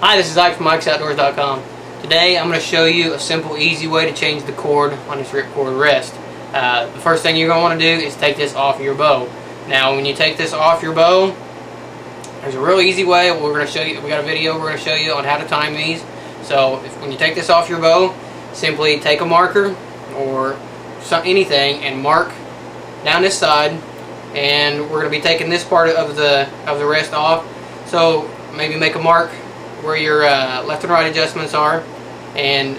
Hi, this is Ike from IkesOutdoors.com. Today I'm going to show you a simple, easy way to change the cord on this Ripcord rest. The first thing you're going to want to do is take this off your bow. Now when you take this off your bow, there's a real easy way. We're going to show you. We got a video we're going to show you on how to time these. So when you take this off your bow, simply take a marker or anything and mark down this side, and we're going to be taking this part of the rest off. So maybe make a mark where your left and right adjustments are, and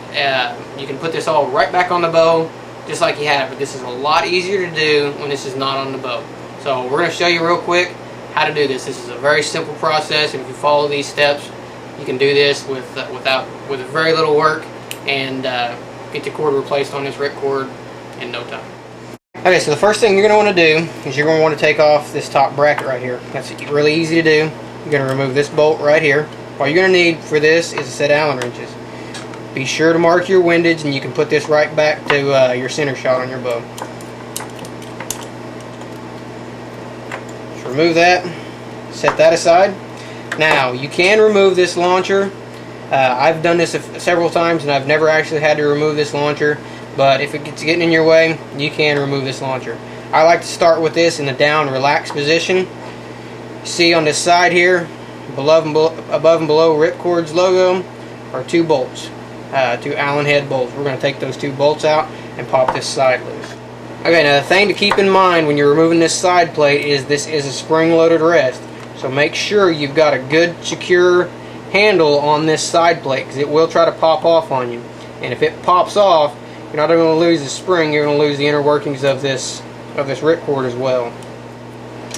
you can put this all right back on the bow just like you had, but this is a lot easier to do when this is not on the bow. So we're going to show you real quick how to do this. This is a very simple process, and if you follow these steps you can do this with very little work and get the cord replaced on this Ripcord in no time. Okay, so the first thing you're going to want to do is you're going to want to take off this top bracket right here. That's really easy to do. You're going to remove this bolt right here. All you're going to need for this is a set of Allen wrenches. Be sure to mark your windage, and you can put this right back to your center shot on your bow. Just remove that, set that aside. Now you can remove this launcher. I've done this several times and I've never actually had to remove this launcher, but if it's getting in your way, you can remove this launcher. I like to start with this in the down relaxed position. See on this side here, above and below Ripcord's logo are two bolts, two Allen head bolts. We're going to take those two bolts out and pop this side loose. Okay, now the thing to keep in mind when you're removing this side plate is this is a spring-loaded rest. So make sure you've got a good, secure handle on this side plate, because it will try to pop off on you. And if it pops off, you're not only going to lose the spring, you're going to lose the inner workings of this Ripcord as well.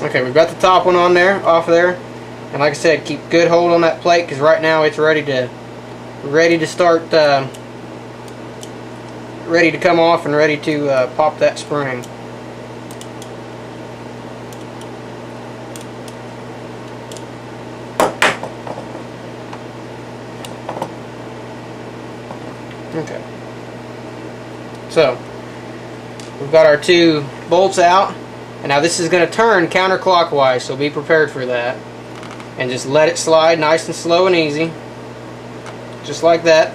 Okay, we've got the top one on there, off there. And like I said, keep good hold on that plate, because right now it's ready to start, ready to come off and ready to pop that spring. Okay. So we've got our two bolts out, and now this is going to turn counterclockwise, so be prepared for that. And just let it slide nice and slow and easy, just like that,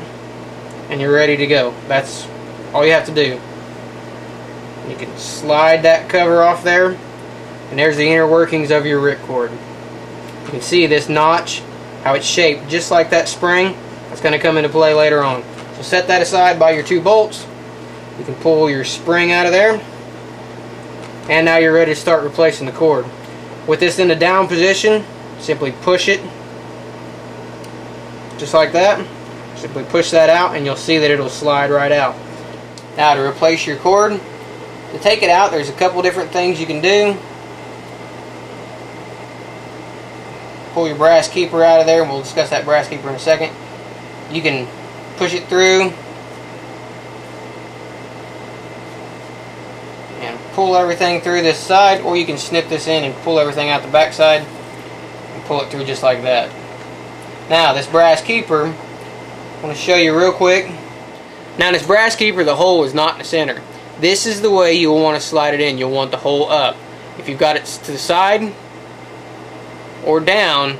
and you're ready to go. That's all you have to do. You can slide that cover off there, and there's the inner workings of your Ripcord. You can see this notch, how it's shaped just like that spring. That's going to come into play later on. So set that aside by your two bolts. You can pull your spring out of there, and now you're ready to start replacing the cord. With this in the down position, simply push it just like that. Simply push that out and you'll see that it'll slide right out. Now to replace your cord, to take it out, there's a couple different things you can do. Pull your brass keeper out of there, and we'll discuss that brass keeper in a second. You can push it through and pull everything through this side, or you can snip this in and pull everything out the back side and pull it through just like that. Now this brass keeper, I want to show you real quick. Now this brass keeper, the hole is not in the center. This is the way you'll want to slide it in. You'll want the hole up. If you've got it to the side or down,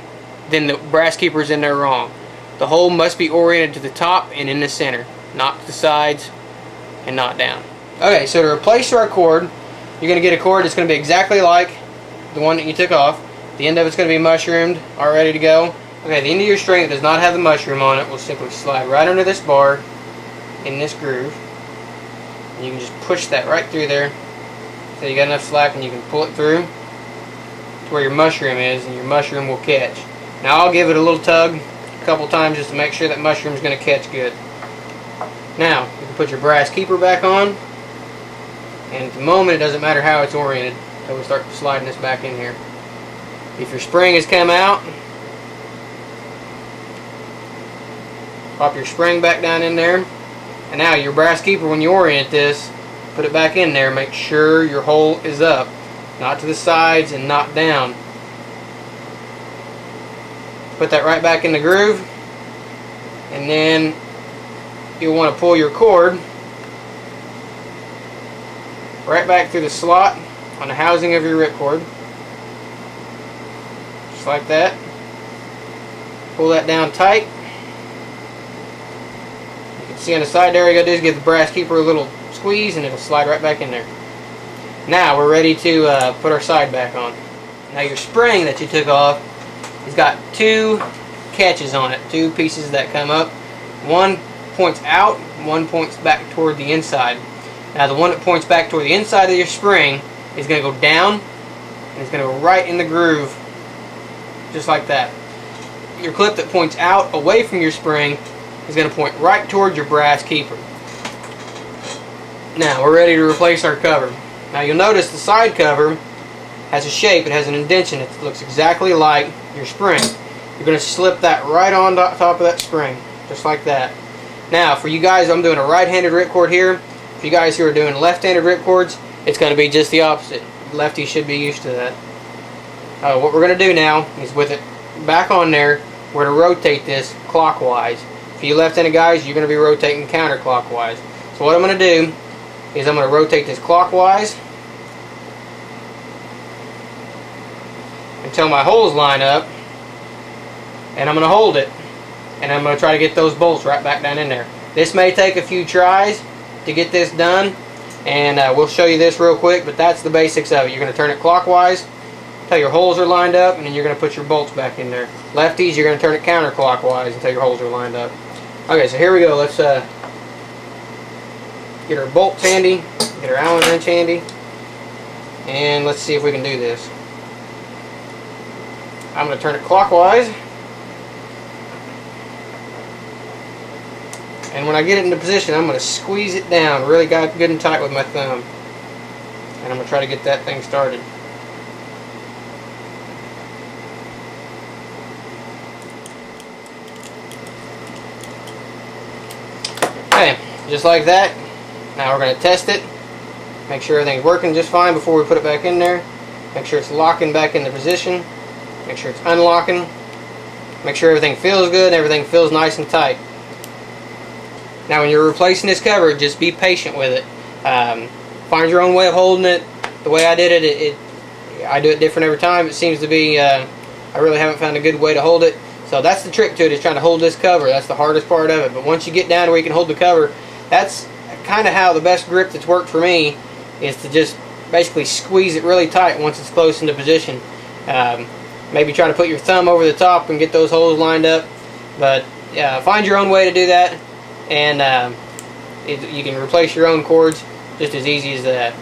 then the brass keeper is in there wrong. The hole must be oriented to the top and in the center, not to the sides and not down. Okay, so to replace our cord, you're going to get a cord that's going to be exactly like the one that you took off. The end of it's going to be mushroomed, all ready to go. Okay, the end of your string that does not have the mushroom on it will simply slide right under this bar in this groove. And you can just push that right through there so you got enough slack, and you can pull it through to where your mushroom is, and your mushroom will catch. Now I'll give it a little tug a couple times just to make sure that mushroom is going to catch good. Now you can put your brass keeper back on, and at the moment it doesn't matter how it's oriented until we start sliding this back in here. If your spring has come out, pop your spring back down in there, and now your brass keeper, when you orient this, put it back in there. Make sure your hole is up, not to the sides and not down. Put that right back in the groove, and then you'll want to pull your cord right back through the slot on the housing of your ripcord, just like that. Pull that down tight, See on the side there, you gotta do is give the brass keeper a little squeeze and it'll slide right back in there. Now we're ready to put our side back on. Now your spring that you took off has got two catches on it, two pieces that come up. One points out, one points back toward the inside. Now the one that points back toward the inside of your spring is going to go down and it's going to go right in the groove, just like that. Your clip that points out away from your spring is going to point right toward your brass keeper. Now we're ready to replace our cover. Now you'll notice the side cover has a shape, it has an indentation. It looks exactly like your spring. You're going to slip that right on top of that spring, just like that. Now for you guys, I'm doing a right-handed ripcord here. For you guys who are doing left-handed ripcords, it's going to be just the opposite. Lefties should be used to that. What we're going to do now is, with it back on there, we're going to rotate this clockwise. For you left-handed guys, you're going to be rotating counterclockwise. So what I'm going to do is I'm going to rotate this clockwise until my holes line up, and I'm going to hold it, and I'm going to try to get those bolts right back down in there. This may take a few tries to get this done, and we'll show you this real quick, but that's the basics of it. You're going to turn it clockwise until your holes are lined up, and then you're going to put your bolts back in there. Lefties, you're going to turn it counterclockwise until your holes are lined up. Okay, so here we go. Let's get our bolts handy, get our Allen wrench handy, and let's see if we can do this. I'm going to turn it clockwise, and when I get it into position, I'm going to squeeze it down really good and tight with my thumb, and I'm going to try to get that thing started. Okay, just like that. Now we're going to test it, make sure everything's working just fine before we put it back in there. Make sure it's locking back into position. Make sure it's unlocking. Make sure everything feels good and everything feels nice and tight. Now when you're replacing this cover, just be patient with it. Find your own way of holding it. The way I did it, I do it different every time. It seems to be, I really haven't found a good way to hold it. So that's the trick to it, is trying to hold this cover. That's the hardest part of it. But once you get down to where you can hold the cover, that's kind of how the best grip that's worked for me is to just basically squeeze it really tight once it's close into position. Maybe try to put your thumb over the top and get those holes lined up. But find your own way to do that, and you can replace your own cords just as easy as that.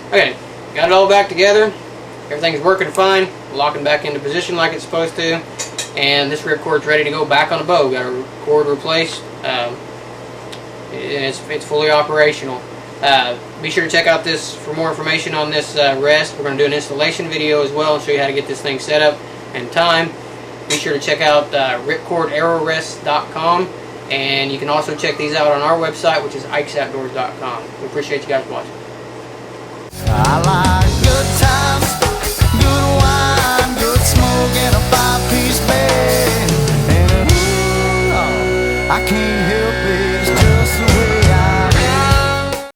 Okay, got it all back together. Everything's working fine, locking back into position like it's supposed to, and this ripcord's ready to go back on the bow. Got a cord replaced, and it's fully operational. Be sure to check out this for more information on this rest. We're going to do an installation video as well and show you how to get this thing set up and time. Be sure to check out ripcordarrowrest.com, and you can also check these out on our website, which is ikesoutdoors.com. We appreciate you guys watching. I like good times, good wine, good smoke, and a five-piece bed. And I can't help it.